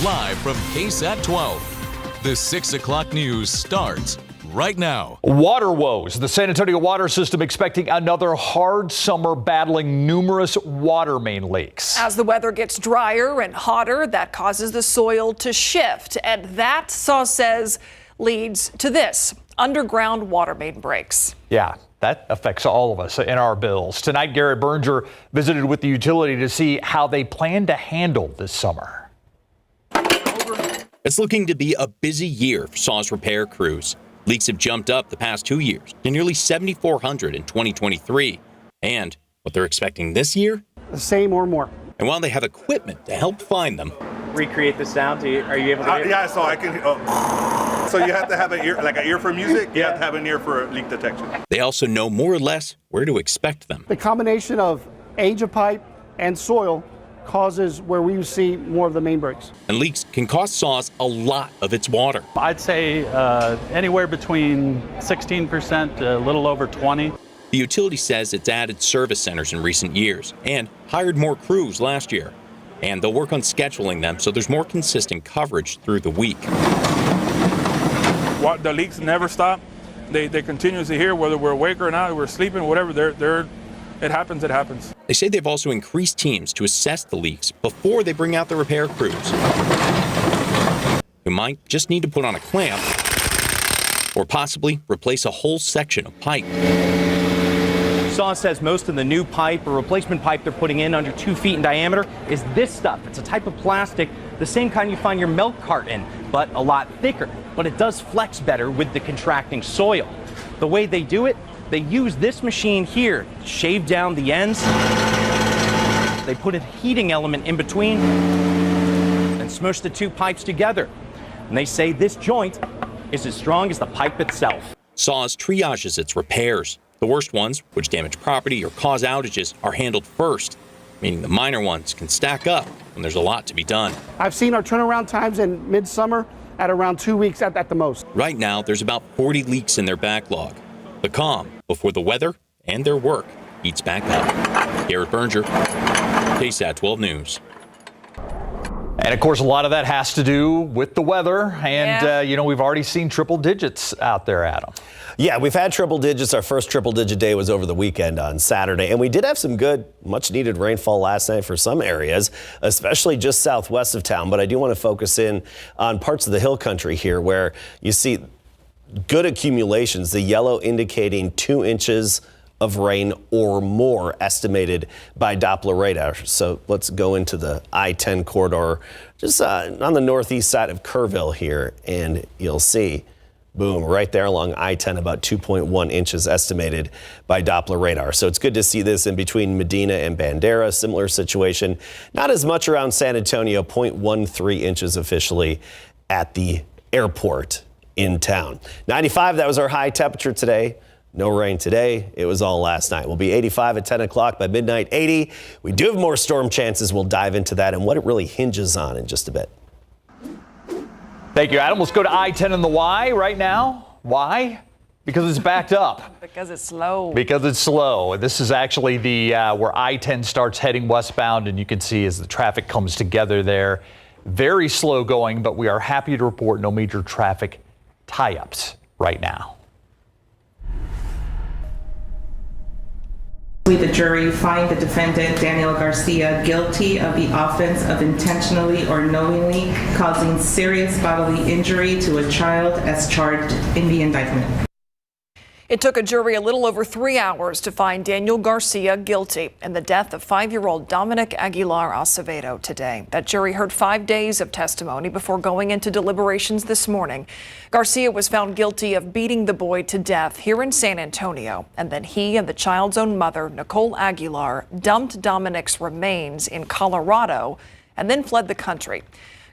Live from KSAT 12. The 6 o'clock news starts right now. Water woes. The San Antonio water system expecting another hard summer, battling numerous water main leaks. As the weather gets drier and hotter, that causes the soil to shift. And that, SAW says, leads to this: underground water main breaks. Yeah, that affects all of us in our bills. Tonight, Garrett Berger visited with the utility to see how they plan to handle this summer. It's looking to be a busy year for SAW's repair crews. Leaks have jumped up the past 2 years to nearly 7,400 in 2023. And what they're expecting this year? The same or more. And while they have equipment to help find them, recreate the sound. Are you able to? Yeah, so I can. So you have to have an ear, like an ear for music. You have to have an ear for leak detection. they also know more or less where to expect them. The combination of age of pipe and soil causes where we see more of the main breaks. And leaks can cost SAWs a lot of its water. I'd say anywhere between 16%, a little over 20. The utility says it's added service centers in recent years and hired more crews last year. And they'll work on scheduling them so there's more consistent coverage through the week. The leaks never stop. They continuously here, whether we're awake or not, we're sleeping, whatever. It happens. They say they've also increased teams to assess the leaks before they bring out the repair crews, who might just need to put on a clamp or possibly replace a whole section of pipe. SAW says most of the new pipe or replacement pipe they're putting in under 2 feet in diameter is this stuff. It's a type of plastic, the same kind you find your milk cart in, but a lot thicker. But it does flex better with the contracting soil. The way they do it, they use this machine here to shave down the ends. They put a heating element in between and smush the two pipes together. And they say this joint is as strong as the pipe itself. SAWs triages its repairs. The worst ones, which damage property or cause outages, are handled first, meaning the minor ones can stack up when there's a lot to be done. I've seen our turnaround times in midsummer at around 2 weeks at the most. Right now, there's about 40 leaks in their backlog. The calm before the weather and their work heats back up. Garrett Berger, KSAT 12 News. And of course, a lot of that has to do with the weather. And, we've already seen triple digits out there, Adam. Yeah, we've had triple digits. Our first triple digit day was over the weekend on Saturday. And we did have some good, much needed rainfall last night for some areas, especially just southwest of town. But I do want to focus in on parts of the hill country here where you see good accumulations, the yellow indicating 2 inches of rain or more estimated by Doppler radar. So let's go into the I-10 corridor, just on the northeast side of Kerrville here, and you'll see, boom, right there along I-10, about 2.1 inches estimated by Doppler radar. So it's good to see this in between Medina and Bandera, similar situation. Not as much around San Antonio, 0.13 inches officially at the airport in town. 95, that was our high temperature today. No rain today. It was all last night. We'll be 85 at 10 o'clock, by midnight 80. We do have more storm chances. We'll dive into that and what it really hinges on in just a bit. Thank you, Adam. Let's go to I-10 and the Y right now. Why? Because it's backed up. Because it's slow. Because it's slow. This is actually the where I-10 starts heading westbound, and you can see as the traffic comes together there, very slow going, but we are happy to report no major traffic tie-ups right now. The jury find the defendant, Daniel Garcia, guilty of the offense of intentionally or knowingly causing serious bodily injury to a child as charged in the indictment. It took a jury a little over 3 hours to find Daniel Garcia guilty in the death of 5-year-old Dominic Aguilar Acevedo today. That jury heard 5 days of testimony before going into deliberations this morning. Garcia was found guilty of beating the boy to death here in San Antonio, and then he and the child's own mother, Nicole Aguilar, dumped Dominic's remains in Colorado and then fled the country.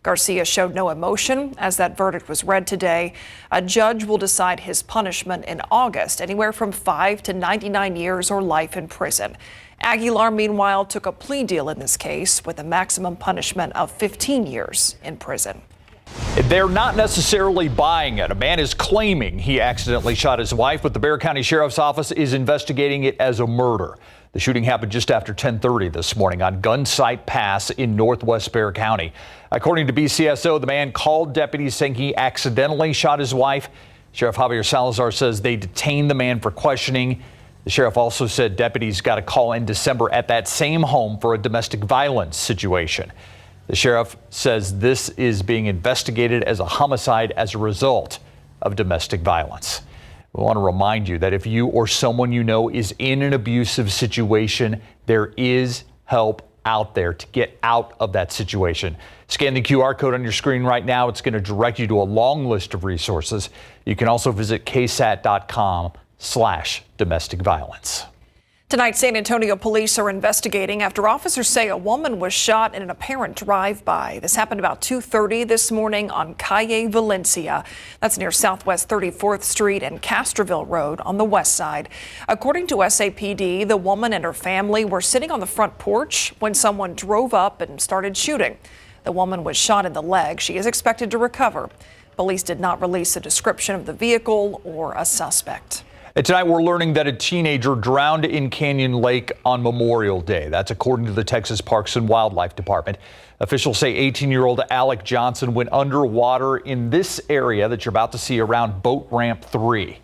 Garcia showed no emotion as that verdict was read today. A judge will decide his punishment in August, anywhere from 5 to 99 years or life in prison. Aguilar, meanwhile, took a plea deal in this case with a maximum punishment of 15 years in prison. They're not necessarily buying it. A man is claiming he accidentally shot his wife, but the Bexar County Sheriff's Office is investigating it as a murder. The shooting happened just after 10:30 this morning on Gunsight Pass in northwest Bexar County. According to BCSO, the man called deputies saying he accidentally shot his wife. Sheriff Javier Salazar says they detained the man for questioning. The sheriff also said deputies got a call in December at that same home for a domestic violence situation. The sheriff says this is being investigated as a homicide as a result of domestic violence. We want to remind you that if you or someone you know is in an abusive situation, there is help out there to get out of that situation. Scan the QR code on your screen right now. It's going to direct you to a long list of resources. You can also visit ksat.com/domestic violence. Tonight, San Antonio police are investigating after officers say a woman was shot in an apparent drive-by. This happened about 2:30 this morning on Calle Valencia. That's near Southwest 34th Street and Castroville Road on the west side. According to SAPD, the woman and her family were sitting on the front porch when someone drove up and started shooting. The woman was shot in the leg. She is expected to recover. Police did not release a description of the vehicle or a suspect. And tonight we're learning that a teenager drowned in Canyon Lake on Memorial Day. That's according to the Texas Parks and Wildlife Department. Officials say 18-year-old Alec Johnson went underwater in this area that you're about to see around Boat Ramp 3.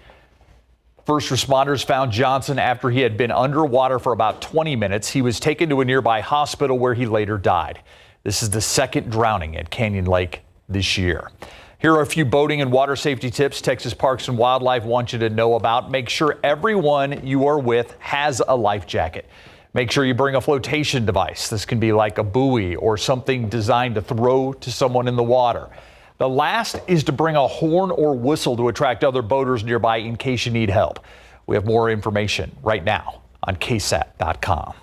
First responders found Johnson after he had been underwater for about 20 minutes. He was taken to a nearby hospital where he later died. This is the second drowning at Canyon Lake this year. Here are a few boating and water safety tips Texas Parks and Wildlife want you to know about. Make sure everyone you are with has a life jacket. Make sure you bring a flotation device. This can be like a buoy or something designed to throw to someone in the water. The last is to bring a horn or whistle to attract other boaters nearby in case you need help. We have more information right now on KSAT.com.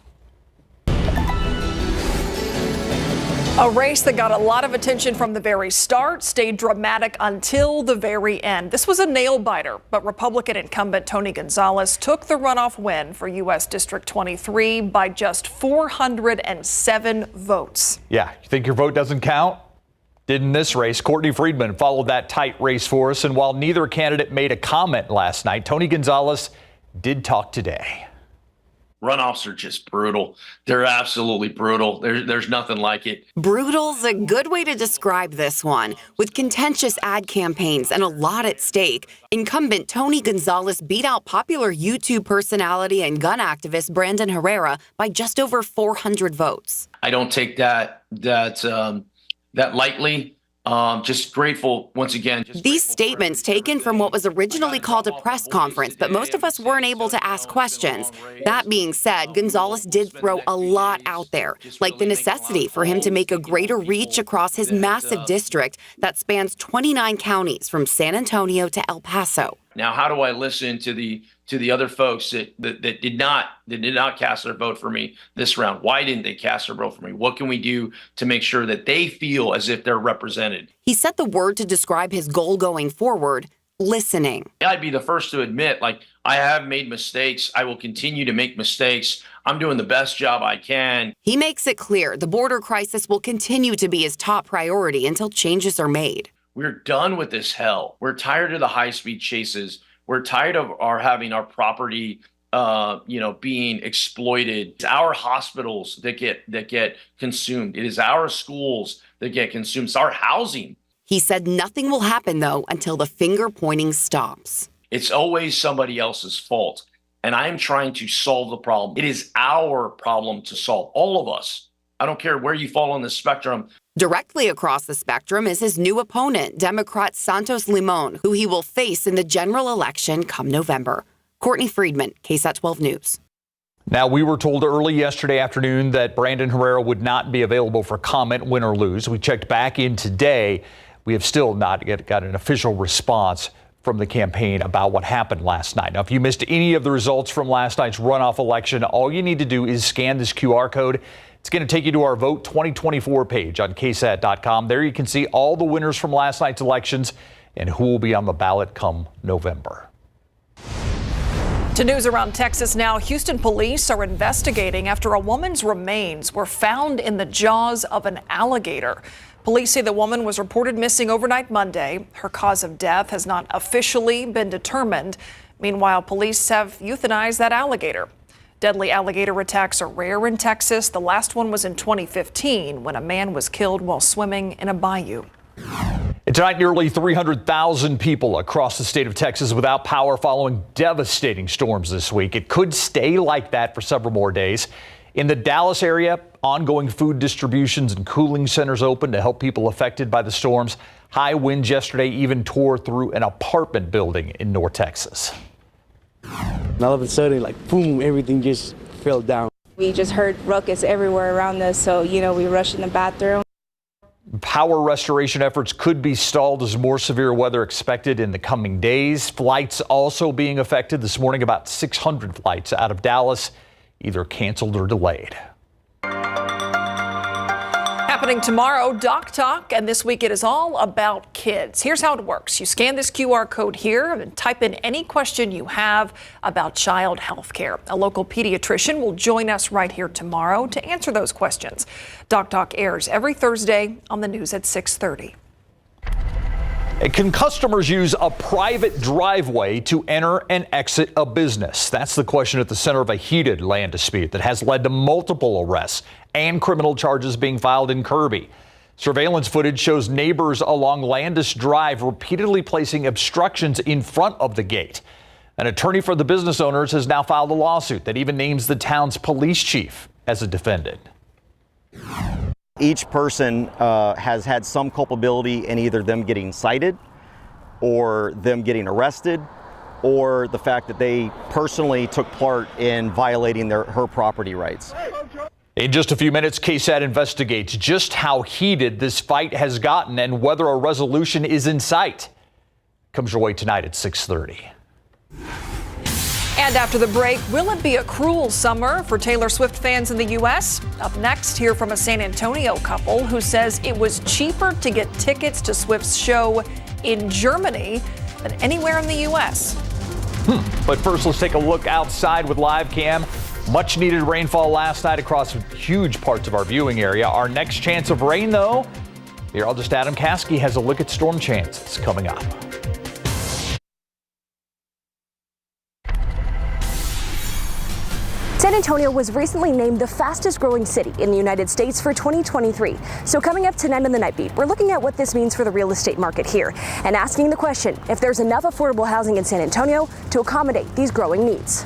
A race that got a lot of attention from the very start stayed dramatic until the very end. This was a nail-biter, but Republican incumbent Tony Gonzalez took the runoff win for U.S. District 23 by just 407 votes. Yeah, you think your vote doesn't count? Did in this race. Courtney Friedman followed that tight race for us, and while neither candidate made a comment last night, Tony Gonzalez did talk today. Runoffs are just brutal. They're absolutely brutal. There's nothing like it. Brutal's a good way to describe this one. With contentious ad campaigns and a lot at stake, incumbent Tony Gonzalez beat out popular YouTube personality and gun activist Brandon Herrera by just over 400 votes. I don't take that lightly. Just grateful once again. These statements taken from what was originally called a press conference, but most of us weren't able to ask questions. That being said, Gonzalez did throw a lot out there, like the necessity for him to make a greater reach across his massive district that spans 29 counties from San Antonio to El Paso. Now, how do I listen to the other folks that did not cast their vote for me this round? Why didn't they cast their vote for me? What can we do to make sure that they feel as if they're represented? He set the word to describe his goal going forward: listening. I'd be the first to admit, I have made mistakes. I will continue to make mistakes. I'm doing the best job I can. He makes it clear the border crisis will continue to be his top priority until changes are made. We're done with this hell. We're tired of the high-speed chases. We're tired of having our property, being exploited. It's our hospitals that get consumed. It is our schools that get consumed. It's our housing. He said nothing will happen, though, until the finger pointing stops. It's always somebody else's fault, and I am trying to solve the problem. It is our problem to solve, all of us. I don't care where you fall on the spectrum. Directly across the spectrum is his new opponent, Democrat Santos Limon, who he will face in the general election come November. Courtney Friedman, KSAT 12 News. Now, we were told early yesterday afternoon that Brandon Herrera would not be available for comment, win or lose. We checked back in today. We have still not yet got an official response from the campaign about what happened last night. Now, if you missed any of the results from last night's runoff election, all you need to do is scan this QR code. It's going to take you to our Vote 2024 page on KSAT.com. There you can see all the winners from last night's elections and who will be on the ballot come November. To news around Texas now, Houston police are investigating after a woman's remains were found in the jaws of an alligator. Police say the woman was reported missing overnight Monday. Her cause of death has not officially been determined. Meanwhile, police have euthanized that alligator. Deadly alligator attacks are rare in Texas. The last one was in 2015 when a man was killed while swimming in a bayou. And tonight, nearly 300,000 people across the state of Texas without power following devastating storms this week. It could stay like that for several more days. In the Dallas area, ongoing food distributions and cooling centers open to help people affected by the storms. High winds yesterday even tore through an apartment building in North Texas. And all of a sudden, like, boom, everything just fell down. We just heard ruckus everywhere around us, so, we rushed in the bathroom. Power restoration efforts could be stalled as more severe weather expected in the coming days. Flights also being affected this morning. About 600 flights out of Dallas either canceled or delayed. Happening tomorrow, Doc Talk, and this week it is all about kids. Here's how it works. You scan this QR code here and type in any question you have about child health care. A local pediatrician will join us right here tomorrow to answer those questions. Doc Talk airs every Thursday on the news at 6:30. Can customers use a private driveway to enter and exit a business? That's the question at the center of a heated land dispute that has led to multiple arrests and criminal charges being filed in Kirby. Surveillance footage shows neighbors along Landis Drive repeatedly placing obstructions in front of the gate. An attorney for the business owners has now filed a lawsuit that even names the town's police chief as a defendant. Each person has had some culpability in either them getting cited or them getting arrested or the fact that they personally took part in violating her property rights. In just a few minutes, KSAT investigates just how heated this fight has gotten and whether a resolution is in sight. Comes your way tonight at 6:30. And after the break, will it be a cruel summer for Taylor Swift fans in the U.S.? Up next, hear from a San Antonio couple who says it was cheaper to get tickets to Swift's show in Germany than anywhere in the U.S. But first, let's take a look outside with live cam. Much needed rainfall last night across huge parts of our viewing area. Our next chance of rain, though, meteorologist Adam Caskey has a look at storm chances coming up. San Antonio was recently named the fastest growing city in the United States for 2023. So coming up tonight on the Night Beat, we're looking at what this means for the real estate market here and asking the question if there's enough affordable housing in San Antonio to accommodate these growing needs.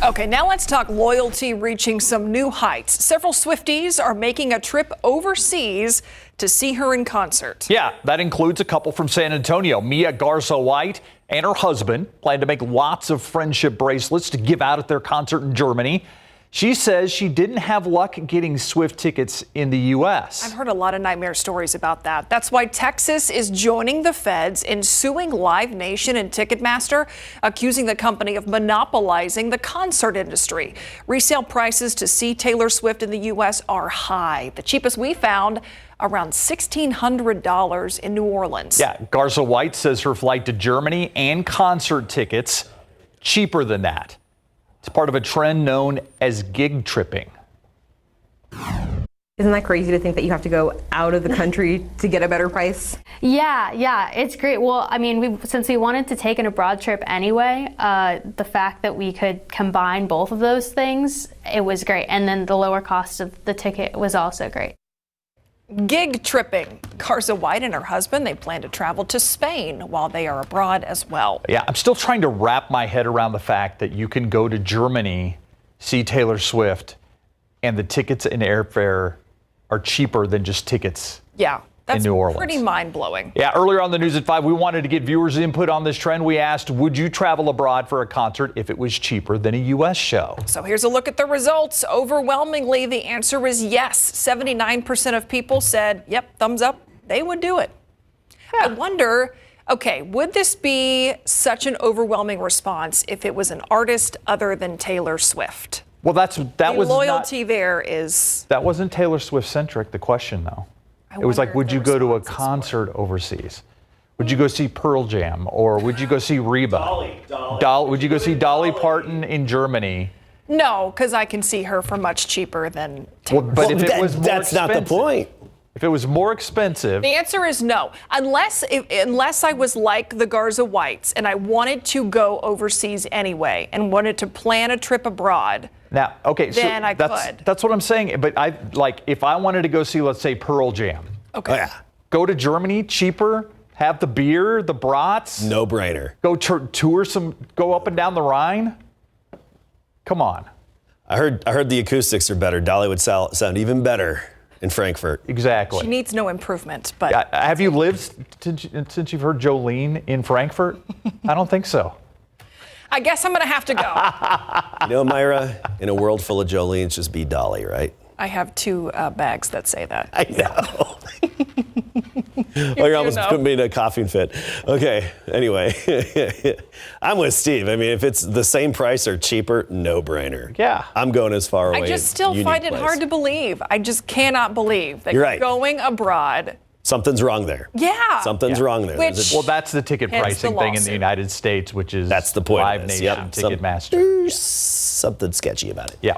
Okay, now let's talk loyalty reaching some new heights. Several Swifties are making a trip overseas to see her in concert. Yeah, that includes a couple from San Antonio. Mia Garza White and her husband plan to make lots of friendship bracelets to give out at their concert in Germany. She says she didn't have luck getting Swift tickets in the U.S. I've heard a lot of nightmare stories about that. That's why Texas is joining the feds in suing Live Nation and Ticketmaster, accusing the company of monopolizing the concert industry. Resale prices to see Taylor Swift in the U.S. are high. The cheapest we found, around $1,600 in New Orleans. Yeah, Garza White says her flight to Germany and concert tickets cheaper than that. It's part of a trend known as gig tripping. Isn't that crazy to think that you have to go out of the country to get a better price? Yeah, it's great. Well, I mean, since we wanted to take an abroad trip anyway, the fact that we could combine both of those things, it was great. And then the lower cost of the ticket was also great. Gig tripping. Garza White and her husband, they plan to travel to Spain while they are abroad as well. Yeah, I'm still trying to wrap my head around the fact that you can go to Germany, see Taylor Swift, and the tickets and airfare are cheaper than just tickets in New Orleans. Pretty mind-blowing. Yeah, earlier on the News at 5, we wanted to get viewers' input on this trend. We asked, would you travel abroad for a concert if it was cheaper than a U.S. show? So here's a look at the results. Overwhelmingly, the answer is yes. 79% of people said, yep, thumbs up, they would do it. Yeah. I wonder, okay, would this be such an overwhelming response if it was an artist other than Taylor Swift? Well, that was loyalty there is. That wasn't Taylor Swift-centric, the question, though. It was like, would you go to a concert overseas? Would you go see Pearl Jam, or would you go see Reba? Would you go see Dolly Parton in Germany? No, because I can see her for much cheaper than Taylor Swift. But if it was more that's expensive, not the point. If it was more expensive. The answer is no. Unless I was like the Garza Whites and I wanted to go overseas anyway and wanted to plan a trip abroad. Now, okay, then I could. That's what I'm saying. But if I wanted to go see, let's say, Pearl Jam. Okay. Oh, yeah. Go to Germany, cheaper, have the beer, the brats. No brainer. Go tour go up and down the Rhine. Come on. I heard the acoustics are better. Dolly would sound even better in Frankfurt. Exactly. She needs no improvement. But have you lived since you've heard Jolene in Frankfurt? I don't think so. I guess I'm going to have to go. You know, Myra, in a world full of Jolene's, just be Dolly, right? I have 2 bags that say that. I know. You're almost putting me in a coughing fit. Okay, anyway, I'm with Steve. I mean, if it's the same price or cheaper, no brainer. Yeah. I'm going as far away. I just still find it hard to believe. I just cannot believe that You're right. Going abroad. Something's wrong there. Yeah. Something's wrong there. Well, that's the ticket pricing thing in the United States, which is that's the point. Live Nation, Ticketmaster. Something sketchy about it. Yeah.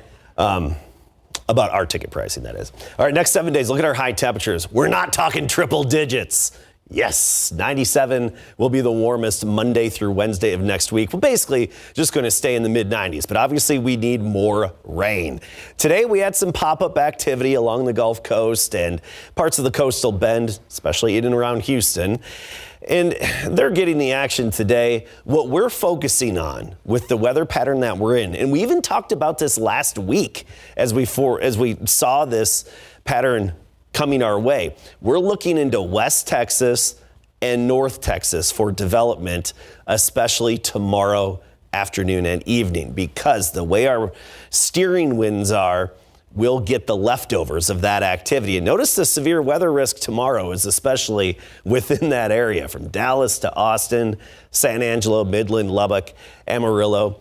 About our ticket pricing, that is. All right, next 7 days, look at our high temperatures. We're not talking triple digits. Yes, 97 will be the warmest Monday through Wednesday of next week. We're basically just going to stay in the mid-90s, but obviously we need more rain. Today we had some pop-up activity along the Gulf Coast and parts of the coastal bend, especially in and around Houston. And they're getting the action today. What we're focusing on with the weather pattern that we're in, and we even talked about this last week as we saw this pattern coming our way. We're looking into West Texas and North Texas for development, especially tomorrow afternoon and evening, because the way our steering winds are, we'll get the leftovers of that activity. And notice the severe weather risk tomorrow is especially within that area, from Dallas to Austin, San Angelo, Midland, Lubbock, Amarillo.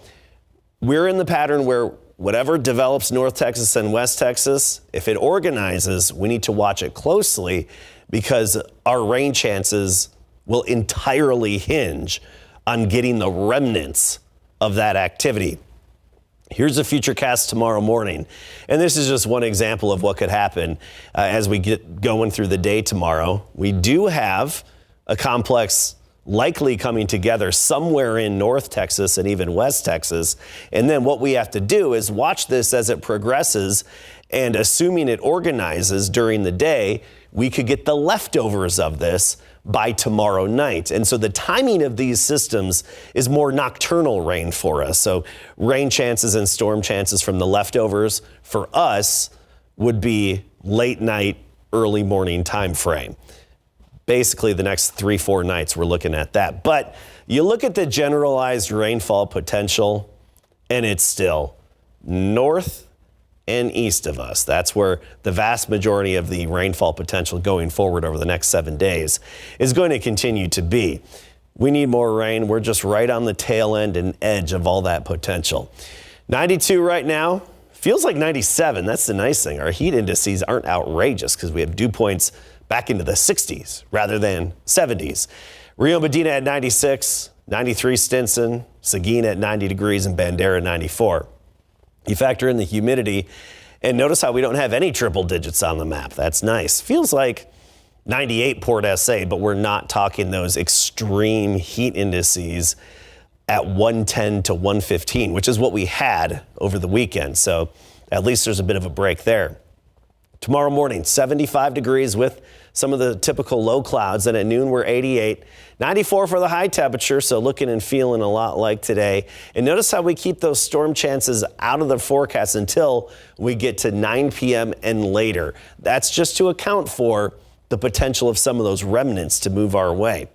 We're in the pattern where whatever develops North Texas and West Texas, if it organizes, we need to watch it closely because our rain chances will entirely hinge on getting the remnants of that activity. Here's a futurecast tomorrow morning. And this is just one example of what could happen as we get going through the day tomorrow. We do have a complex likely coming together somewhere in North Texas and even West Texas. And then what we have to do is watch this as it progresses, and assuming it organizes during the day, we could get the leftovers of this by tomorrow night. And so the timing of these systems is more nocturnal rain for us. So rain chances and storm chances from the leftovers for us would be late night, early morning time frame. Basically the next 3-4 nights we're looking at that. But you look at the generalized rainfall potential and it's still north and east of us. That's where the vast majority of the rainfall potential going forward over the next 7 days is going to continue to be. We need more rain. We're just right on the tail end and edge of all that potential. 92 right now. Feels like 97. That's the nice thing. Our heat indices aren't outrageous because we have dew points back into the 60s rather than 70s. Rio Medina at 96, 93 Stinson, Seguin at 90 degrees, and Bandera 94. You factor in the humidity, and notice how we don't have any triple digits on the map. That's nice. Feels like 98 Port SA, but we're not talking those extreme heat indices at 110 to 115, which is what we had over the weekend. So at least there's a bit of a break there. Tomorrow morning, 75 degrees with some of the typical low clouds. And at noon, we're 88. 94 for the high temperature, so looking and feeling a lot like today. And notice how we keep those storm chances out of the forecast until we get to 9 p.m. and later. That's just to account for the potential of some of those remnants to move our way.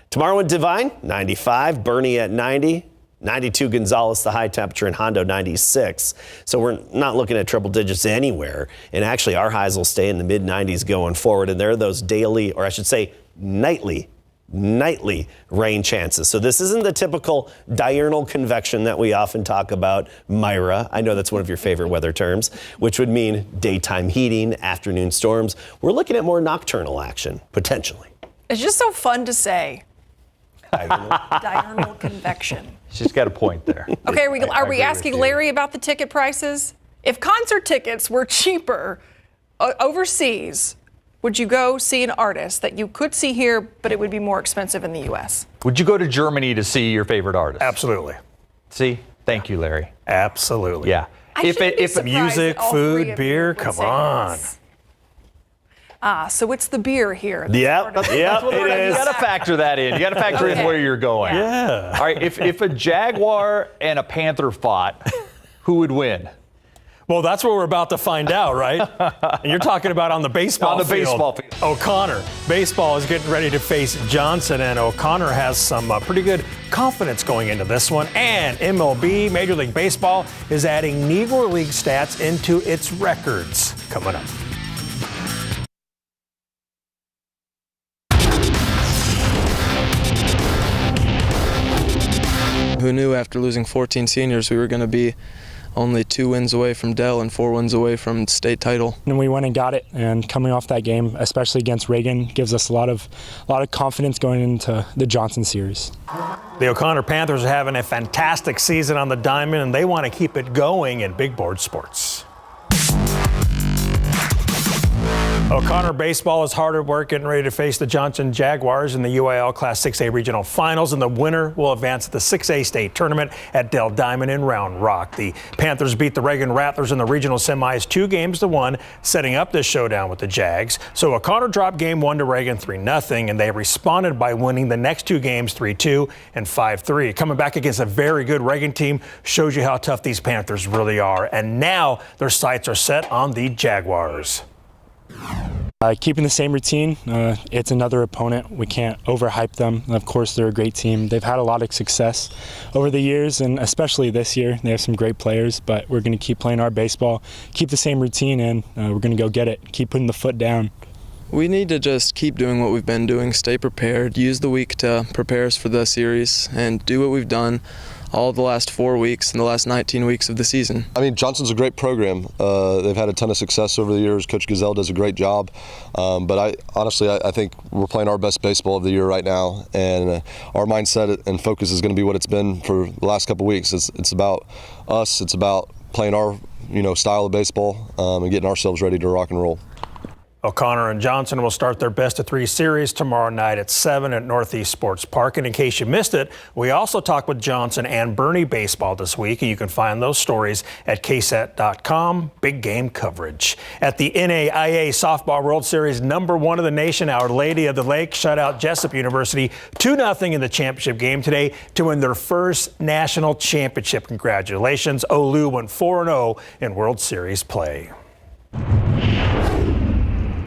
Tomorrow in Divine, 95. Bernie at 90. 92 Gonzales, the high temperature, and Hondo 96. So we're not looking at triple digits anywhere. And actually, our highs will stay in the mid-90s going forward. And there are those daily, or I should say nightly rain chances. So this isn't the typical diurnal convection that we often talk about, Myra. I know that's one of your favorite weather terms, which would mean daytime heating, afternoon storms. We're looking at more nocturnal action, potentially. It's just so fun to say. Diurnal convection. She's got a point there. Okay, are we asking Larry about the ticket prices? If concert tickets were cheaper overseas, Would you go see an artist that you could see here, but it would be more expensive in the U.S.? Would you go to Germany to see your favorite artist? Absolutely. See? Thank you, Larry. Absolutely. Yeah. If music, food, beer, come on. So it's the beer here. Yep, it is. You got to factor that in. You got to factor in where you're going. Yeah. All right, if a Jaguar and a Panther fought, who would win? Well, that's what we're about to find out, right? And you're talking about on the baseball field. Baseball field. O'Connor. Baseball is getting ready to face Johnson, and O'Connor has some pretty good confidence going into this one. And MLB, Major League Baseball, is adding Negro League stats into its records. Coming up. Who knew after losing 14 seniors we were going to be only 2 wins away from Dell and 4 wins away from state title. And we went and got it, and coming off that game, especially against Reagan, gives us a lot of confidence going into the Johnson series. The O'Connor Panthers are having a fantastic season on the diamond, and they want to keep it going in big board sports. O'Connor baseball is hard at work, getting ready to face the Johnson Jaguars in the UIL Class 6A Regional Finals, and the winner will advance to the 6A State Tournament at Dell Diamond in Round Rock. The Panthers beat the Reagan Rattlers in the regional semis 2-1, setting up this showdown with the Jags. So O'Connor dropped game 1 to Reagan 3-0, and they responded by winning the next 2 games 3-2 and 5-3. Coming back against a very good Reagan team shows you how tough these Panthers really are, and now their sights are set on the Jaguars. Keeping the same routine. It's another opponent. We can't overhype them. Of course, they're a great team. They've had a lot of success over the years, and especially this year. They have some great players, but we're going to keep playing our baseball, keep the same routine, and we're going to go get it. Keep putting the foot down. We need to just keep doing what we've been doing, stay prepared, use the week to prepare us for the series, and do what we've done all the last 4 weeks and the last 19 weeks of the season. I mean, Johnson's a great program. They've had a ton of success over the years. Coach Gazelle does a great job. But I think we're playing our best baseball of the year right now. And our mindset and focus is going to be what it's been for the last couple of weeks. It's about us. It's about playing our style of baseball and getting ourselves ready to rock and roll. O'Connor and Johnson will start their best-of-3 series tomorrow night at 7 at Northeast Sports Park. And in case you missed it, we also talked with Johnson and Bernie baseball this week, and you can find those stories at KSAT.com. Big game coverage. At the NAIA Softball World Series, #1 of the nation, Our Lady of the Lake shut out Jessup University 2-0 in the championship game today to win their first national championship. Congratulations. Olu went 4-0 in World Series play.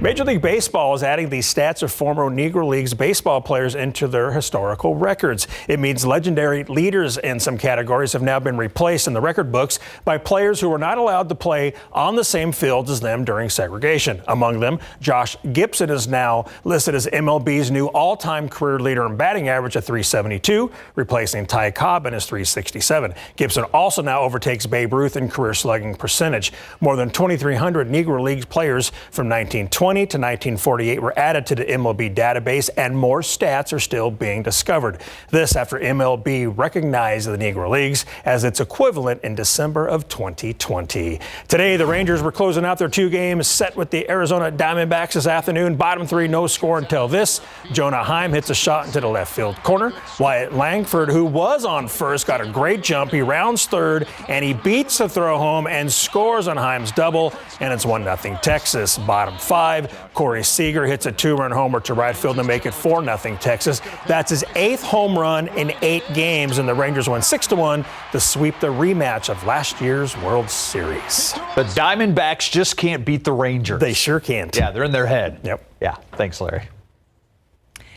Major League Baseball is adding these stats of former Negro Leagues baseball players into their historical records. It means legendary leaders in some categories have now been replaced in the record books by players who were not allowed to play on the same fields as them during segregation. Among them, Josh Gibson is now listed as MLB's new all-time career leader in batting average at .372, replacing Ty Cobb in his .367. Gibson also now overtakes Babe Ruth in career slugging percentage. More than 2,300 Negro League players from 1920 to 1948 were added to the MLB database, and more stats are still being discovered. This after MLB recognized the Negro Leagues as its equivalent in December of 2020. Today, the Rangers were closing out their 2 games set with the Arizona Diamondbacks this afternoon. Bottom 3, no score until this. Jonah Heim hits a shot into the left field corner. Wyatt Langford, who was on first, got a great jump. He rounds third, and he beats the throw home and scores on Heim's double, and it's 1-0 Texas. Bottom 5, Corey Seager hits a 2-run homer to right field to make it 4-0 Texas. That's his 8th home run in 8 games, and the Rangers won 6-1 to sweep the rematch of last year's World Series. The Diamondbacks just can't beat the Rangers. They sure can't. Yeah, they're in their head. Yep. Yeah, thanks, Larry.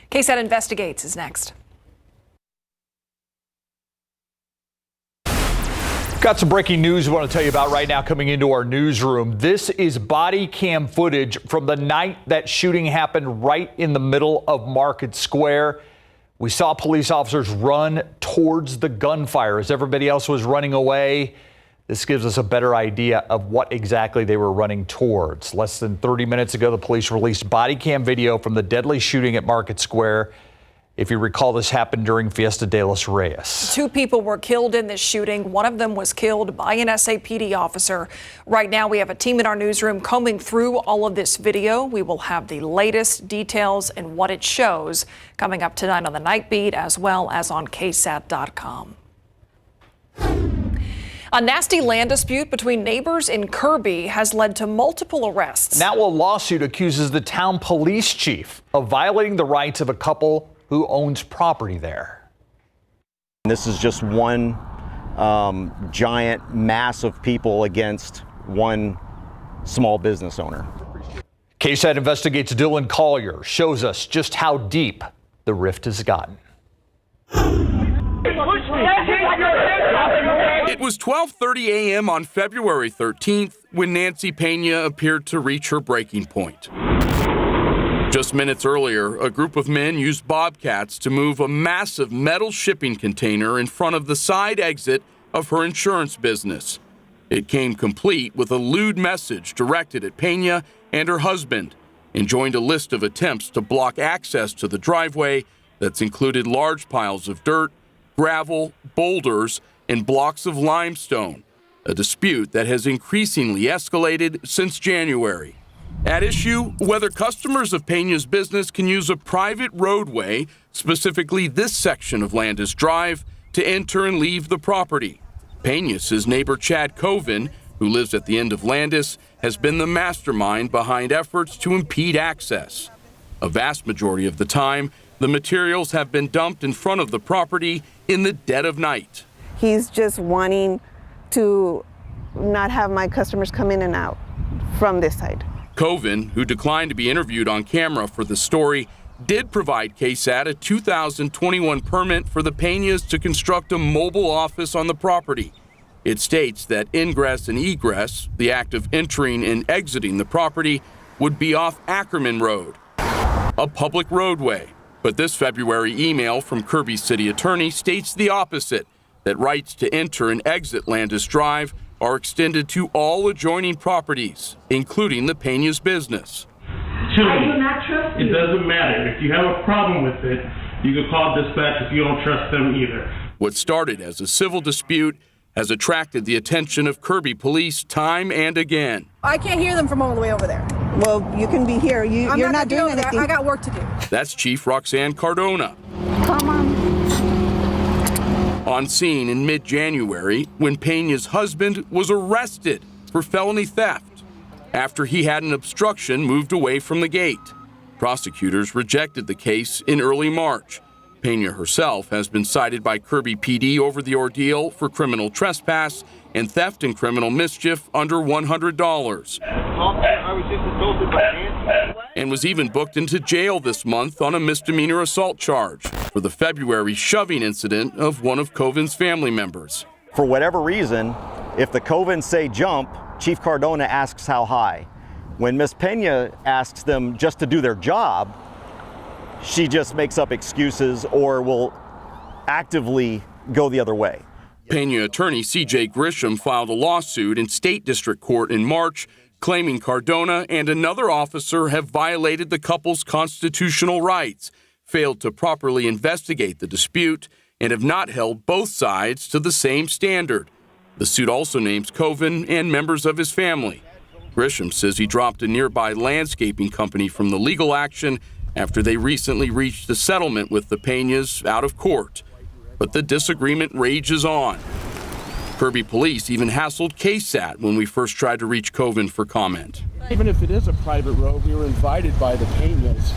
KSAT Investigates is next. Got some breaking news we want to tell you about right now coming into our newsroom. This is body cam footage from the night that shooting happened right in the middle of Market Square. We saw police officers run towards the gunfire as everybody else was running away. This gives us a better idea of what exactly they were running towards. Less than 30 minutes ago, the police released body cam video from the deadly shooting at Market Square. If you recall, this happened during Fiesta de los Reyes. 2 people were killed in this shooting. One of them was killed by an SAPD officer. Right now, we have a team in our newsroom combing through all of this video. We will have the latest details and what it shows coming up tonight on the Night Beat, as well as on KSAT.com. A nasty land dispute between neighbors in Kirby has led to multiple arrests. Now a lawsuit accuses the town police chief of violating the rights of a couple who owns property there. This is just one giant mass of people against one small business owner. KSAT investigates Dylan Collier shows us just how deep the rift has gotten. It was 12:30 a.m. on February 13th when Nancy Pena appeared to reach her breaking point. Just minutes earlier, a group of men used bobcats to move a massive metal shipping container in front of the side exit of her insurance business. It came complete with a lewd message directed at Pena and her husband, and joined a list of attempts to block access to the driveway that's included large piles of dirt, gravel, boulders, and blocks of limestone, a dispute that has increasingly escalated since January. At issue, whether customers of Pena's business can use a private roadway, specifically this section of Landis Drive, to enter and leave the property. Pena says neighbor Chad Coven, who lives at the end of Landis, has been the mastermind behind efforts to impede access. A vast majority of the time, the materials have been dumped in front of the property in the dead of night. He's just wanting to not have my customers come in and out from this side. Coven, who declined to be interviewed on camera for the story, did provide KSAT a 2021 permit for the Penas to construct a mobile office on the property. It states that ingress and egress, the act of entering and exiting the property, would be off Ackerman Road, a public roadway. But this February email from Kirby City Attorney states the opposite, that rights to enter and exit Landis Drive are extended to all adjoining properties, including the Pena's business. It doesn't matter. If you have a problem with it, you can call dispatch if you don't trust them either. What started as a civil dispute has attracted the attention of Kirby police time and again. I can't hear them from all the way over there. Well, you can be here. You're not doing anything. I got work to do. That's Chief Roxanne Cardona. Come on. On scene in mid-January when Pena's husband was arrested for felony theft after he had an obstruction moved away from the gate. Prosecutors rejected the case in early March. Pena herself has been cited by Kirby PD over the ordeal for criminal trespass and theft and criminal mischief under $100. And was even booked into jail this month on a misdemeanor assault charge for the February shoving incident of one of Coven's family members. For whatever reason, if the Covens say jump, Chief Cardona asks how high. When Miss Pena asks them just to do their job, she just makes up excuses or will actively go the other way. Pena attorney C.J. Grisham filed a lawsuit in state district court in March claiming Cardona and another officer have violated the couple's constitutional rights, failed to properly investigate the dispute, and have not held both sides to the same standard. The suit also names Coven and members of his family. Grisham says he dropped a nearby landscaping company from the legal action after they recently reached a settlement with the Penas out of court. But the disagreement rages on. Kirby police even hassled KSAT when we first tried to reach Coven for comment. Even if it is a private road, we were invited by the Penas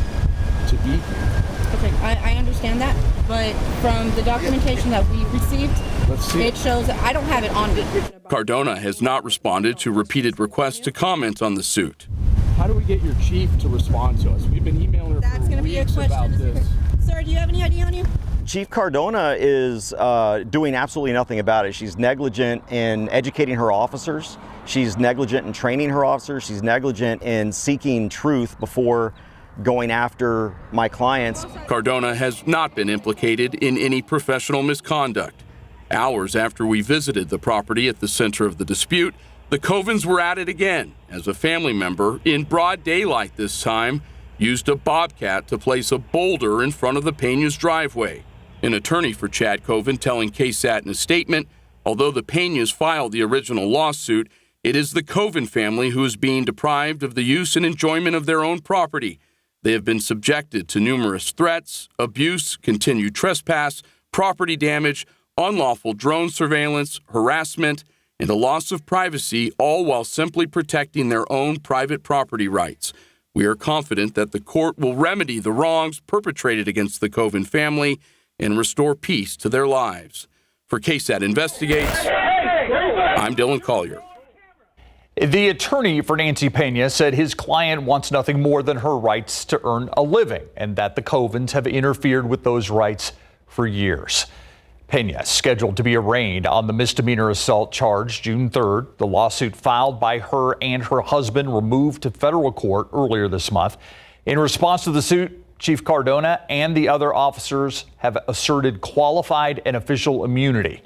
to be here. Okay, I understand that, but from the documentation that we received, it shows I don't have it on me. Cardona has not responded to repeated requests to comment on the suit. How do we get your chief to respond to us? We've been emailing her for weeks about this. Sir, do you have any ID on you? Chief Cardona is doing absolutely nothing about it. She's negligent in educating her officers. She's negligent in training her officers. She's negligent in seeking truth before going after my clients. Cardona has not been implicated in any professional misconduct. Hours after we visited the property at the center of the dispute, the Covens were at it again as a family member, in broad daylight this time, used a bobcat to place a boulder in front of the Peña's driveway. An attorney for Chad Coven telling KSAT in a statement, although the Peñas filed the original lawsuit, it is the Coven family who is being deprived of the use and enjoyment of their own property. They have been subjected to numerous threats, abuse, continued trespass, property damage, unlawful drone surveillance, harassment, and a loss of privacy, all while simply protecting their own private property rights. We are confident that the court will remedy the wrongs perpetrated against the Coven family and restore peace to their lives. For KSAT Investigates, I'm Dylan Collier. The attorney for Nancy Peña said his client wants nothing more than her rights to earn a living and that the Covens have interfered with those rights for years. Peña is scheduled to be arraigned on the misdemeanor assault charge June 3rd. The lawsuit filed by her and her husband removed to federal court earlier this month. In response to the suit, Chief Cardona and the other officers have asserted qualified and official immunity,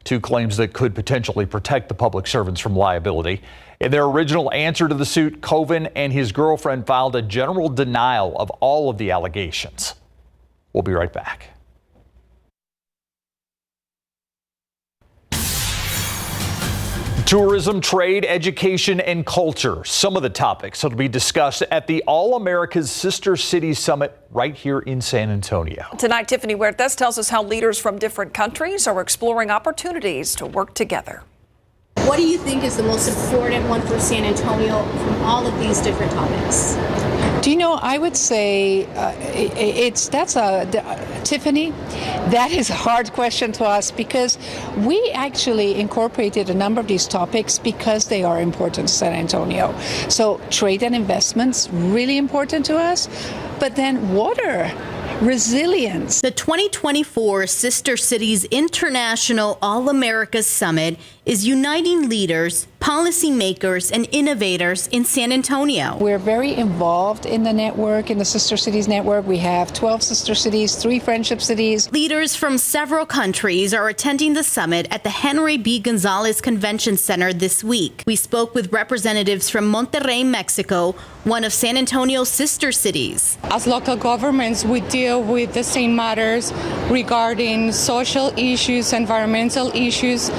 two claims that could potentially protect the public servants from liability. In their original answer to the suit, Coven and his girlfriend filed a general denial of all of the allegations. We'll be right back. Tourism, trade, education, and culture. Some of the topics that will be discussed at the All America's Sister Cities Summit right here in San Antonio. Tonight, Tiffany Huertas tells us how leaders from different countries are exploring opportunities to work together. What do you think is the most important one for San Antonio from all of these different topics? Do you know, I would say Tiffany, that is a hard question to ask because we actually incorporated a number of these topics because they are important to San Antonio. So trade and investments, really important to us, but then water. Resilience. The 2024 Sister Cities International All-Americas Summit is uniting leaders, policymakers, and innovators in San Antonio. We're very involved in the network, in the Sister Cities network. We have 12 sister cities, 3 friendship cities. Leaders from several countries are attending the summit at the Henry B. Gonzalez Convention Center this week. We spoke with representatives from Monterrey, Mexico, one of San Antonio's sister cities. As local governments, we deal with the same matters regarding social issues, environmental issues.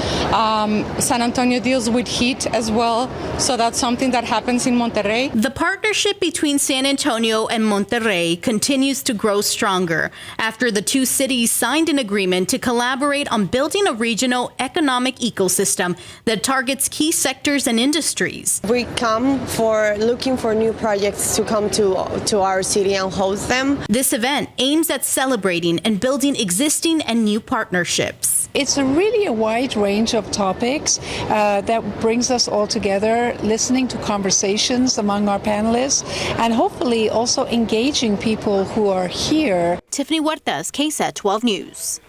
San Antonio deals with heat as well, so that's something that happens in Monterrey. The partnership between San Antonio and Monterrey continues to grow stronger after the two cities signed an agreement to collaborate on building a regional economic ecosystem that targets key sectors and industries. We come for looking for new projects to come to our city and host them. This event aims at celebrating and building existing and new partnerships. It's really a wide range of topics that brings us all together, listening to conversations among our panelists, and hopefully also engaging people who are here. Tiffany Huertas, KSAT 12 News.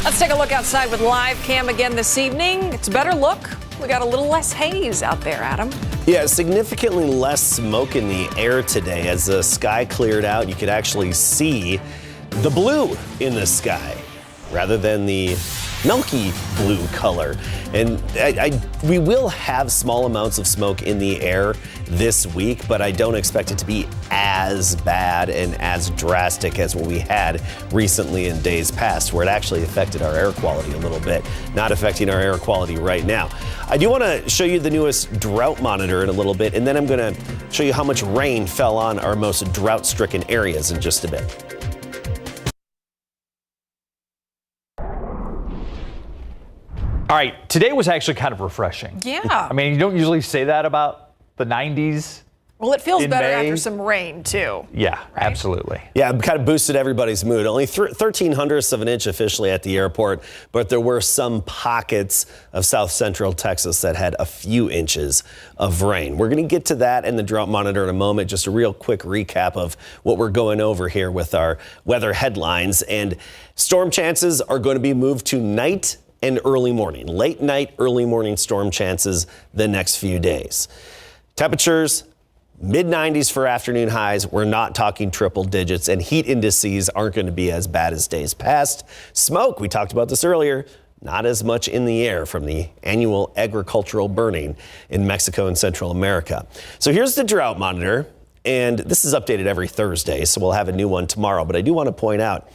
Let's take a look outside with live cam again this evening. It's a better look. We got a little less haze out there, Adam. Yeah, significantly less smoke in the air today. As the sky cleared out, you could actually see the blue in the sky rather than the milky blue color. And we will have small amounts of smoke in the air this week, but I don't expect it to be as bad and as drastic as what we had recently in days past, where it actually affected our air quality a little bit, not affecting our air quality right now. I do want to show you the newest drought monitor in a little bit, and then I'm going to show you how much rain fell on our most drought-stricken areas in just a bit. All right, today was actually kind of refreshing. Yeah. I mean, you don't usually say that about the 90s. Well, it feels better May. after some rain, too. Yeah, absolutely. Yeah, it kind of boosted everybody's mood. Only 13/100ths of an inch officially at the airport, but there were some pockets of south central Texas that had a few inches of rain. We're going to get to that and the drought monitor in a moment. Just a real quick recap of what we're going over here with our weather headlines. And storm chances are going to be moved to night and early morning. Late night, early morning storm chances the next few days. Temperatures, mid-90s for afternoon highs. We're not talking triple digits, and heat indices aren't going to be as bad as days past. Smoke, we talked about this earlier, not as much in the air from the annual agricultural burning in Mexico and Central America. So here's the drought monitor. And this is updated every Thursday, so we'll have a new one tomorrow. But I do want to point out,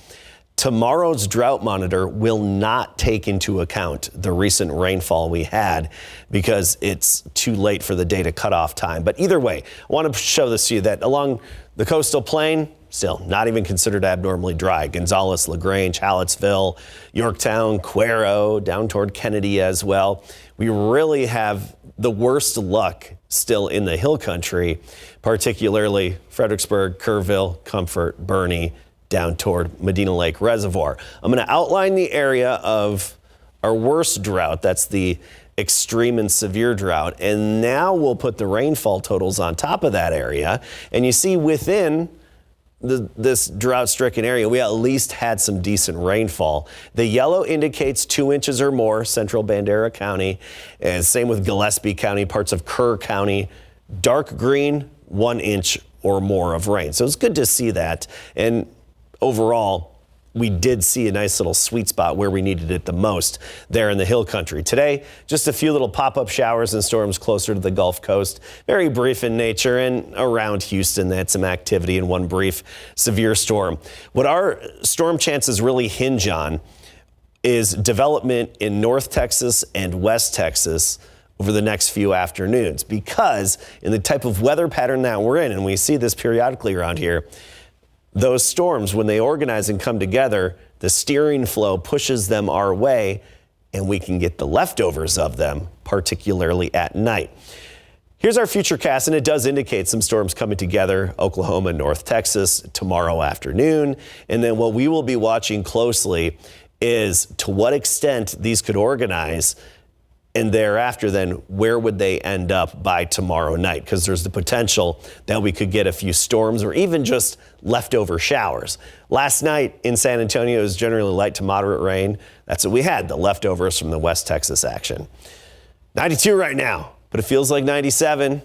tomorrow's drought monitor will not take into account the recent rainfall we had because it's too late for the data cutoff time. But either way, I want to show this to you that along the coastal plain, still not even considered abnormally dry. Gonzales, LaGrange, Hallettsville, Yorktown, Cuero, down toward Kennedy as well. We really have the worst luck still in the hill country, particularly Fredericksburg, Kerrville, Comfort, Bernie, down toward Medina Lake Reservoir. I'm going to outline the area of our worst drought. That's the extreme and severe drought. And now we'll put the rainfall totals on top of that area. And you see within this drought-stricken area, we at least had some decent rainfall. The yellow indicates 2 inches or more, central Bandera County, and same with Gillespie County, parts of Kerr County. Dark green, 1 inch or more of rain. So it's good to see that. And overall, we did see a nice little sweet spot where we needed it the most there in the hill country. Today, just a few little pop-up showers and storms closer to the Gulf Coast, very brief in nature, and around Houston, they had some activity in one brief severe storm. What our storm chances really hinge on is development in North Texas and West Texas over the next few afternoons, because in the type of weather pattern that we're in, and we see this periodically around here, those storms, when they organize and come together, the steering flow pushes them our way, and we can get the leftovers of them, particularly at night. Here's our futurecast, and it does indicate some storms coming together, Oklahoma, North Texas, tomorrow afternoon. And then what we will be watching closely is to what extent these could organize, and thereafter, then where would they end up by tomorrow night? Because there's the potential that we could get a few storms or even just leftover showers. Last night in San Antonio, it was generally light to moderate rain. That's what we had, the leftovers from the West Texas action. 92 right now, but it feels like 97.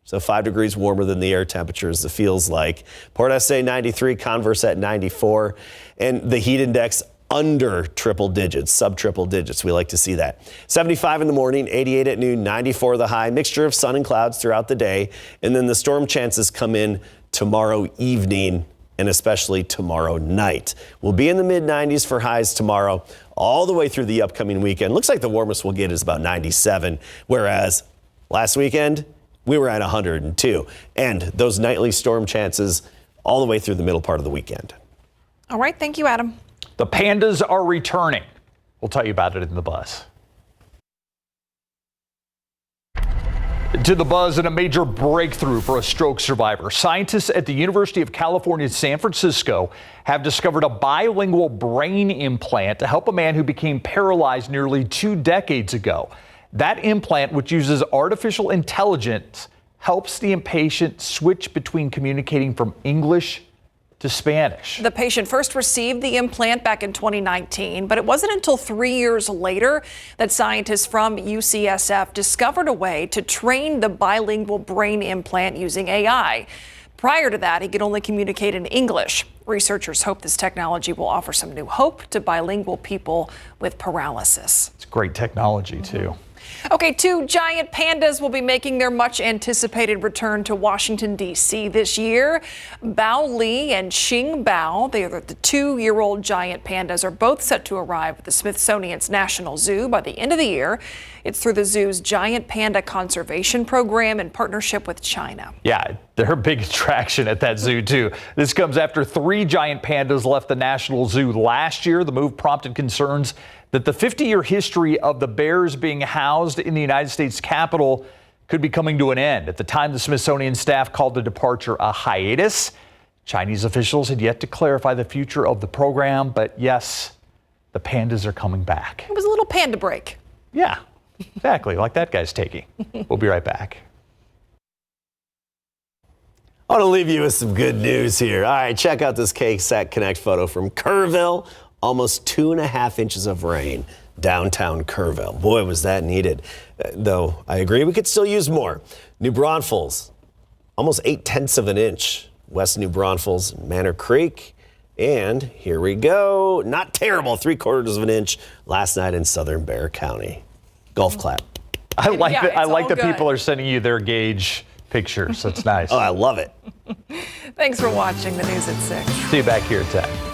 So 5 degrees warmer than the air temperatures, it feels like. Port SA 93, Converse at 94, and the heat index under triple digits, sub-triple digits. We like to see that. 75 in the morning, 88 at noon, 94 the high. Mixture of sun and clouds throughout the day. And then the storm chances come in tomorrow evening and especially tomorrow night. We'll be in the mid-90s for highs tomorrow all the way through the upcoming weekend. Looks like the warmest we'll get is about 97, whereas last weekend we were at 102. And those nightly storm chances all the way through the middle part of the weekend. All right. Thank you, Adam. The pandas are returning. We'll tell you about it in the buzz. To the buzz, and a major breakthrough for a stroke survivor. Scientists at the University of California, San Francisco have discovered a bilingual brain implant to help a man who became paralyzed nearly 2 decades ago. That implant, which uses artificial intelligence, helps the patient switch between communicating from English to Spanish. The patient first received the implant back in 2019, but it wasn't until 3 years later that scientists from UCSF discovered a way to train the bilingual brain implant using AI. Prior to that, he could only communicate in English. Researchers hope this technology will offer some new hope to bilingual people with paralysis. It's great technology, too. Okay, 2 giant pandas will be making their much anticipated return to Washington, D.C. this year. Bao Li and Xing Bao, they are the 2-year-old giant pandas, are both set to arrive at the Smithsonian's National Zoo by the end of the year. It's through the zoo's Giant Panda Conservation Program in partnership with China. Yeah, they're a big attraction at that zoo, too. This comes after 3 giant pandas left the National Zoo last year. The move prompted concerns that the 50-year history of the bears being housed in the United States Capitol could be coming to an end. At the time, the Smithsonian staff called the departure a hiatus. Chinese officials had yet to clarify the future of the program, but yes, the pandas are coming back. It was a little panda break. Yeah, exactly, like that guy's taking. We'll be right back. I want to leave you with some good news here. All right, check out this KSAT Connect photo from Kerrville. Almost 2.5 inches of rain downtown Kerrville. Boy, was that needed. Though I agree we could still use more. New Braunfels, almost 0.8 of an inch. West New Braunfels, Manor Creek. And here we go. Not terrible, 3/4 of an inch last night in southern Bexar County. Golf clap. I like that people are sending you their gauge pictures. That's nice. Oh, I love it. Thanks for watching the news at 6. See you back here at 10.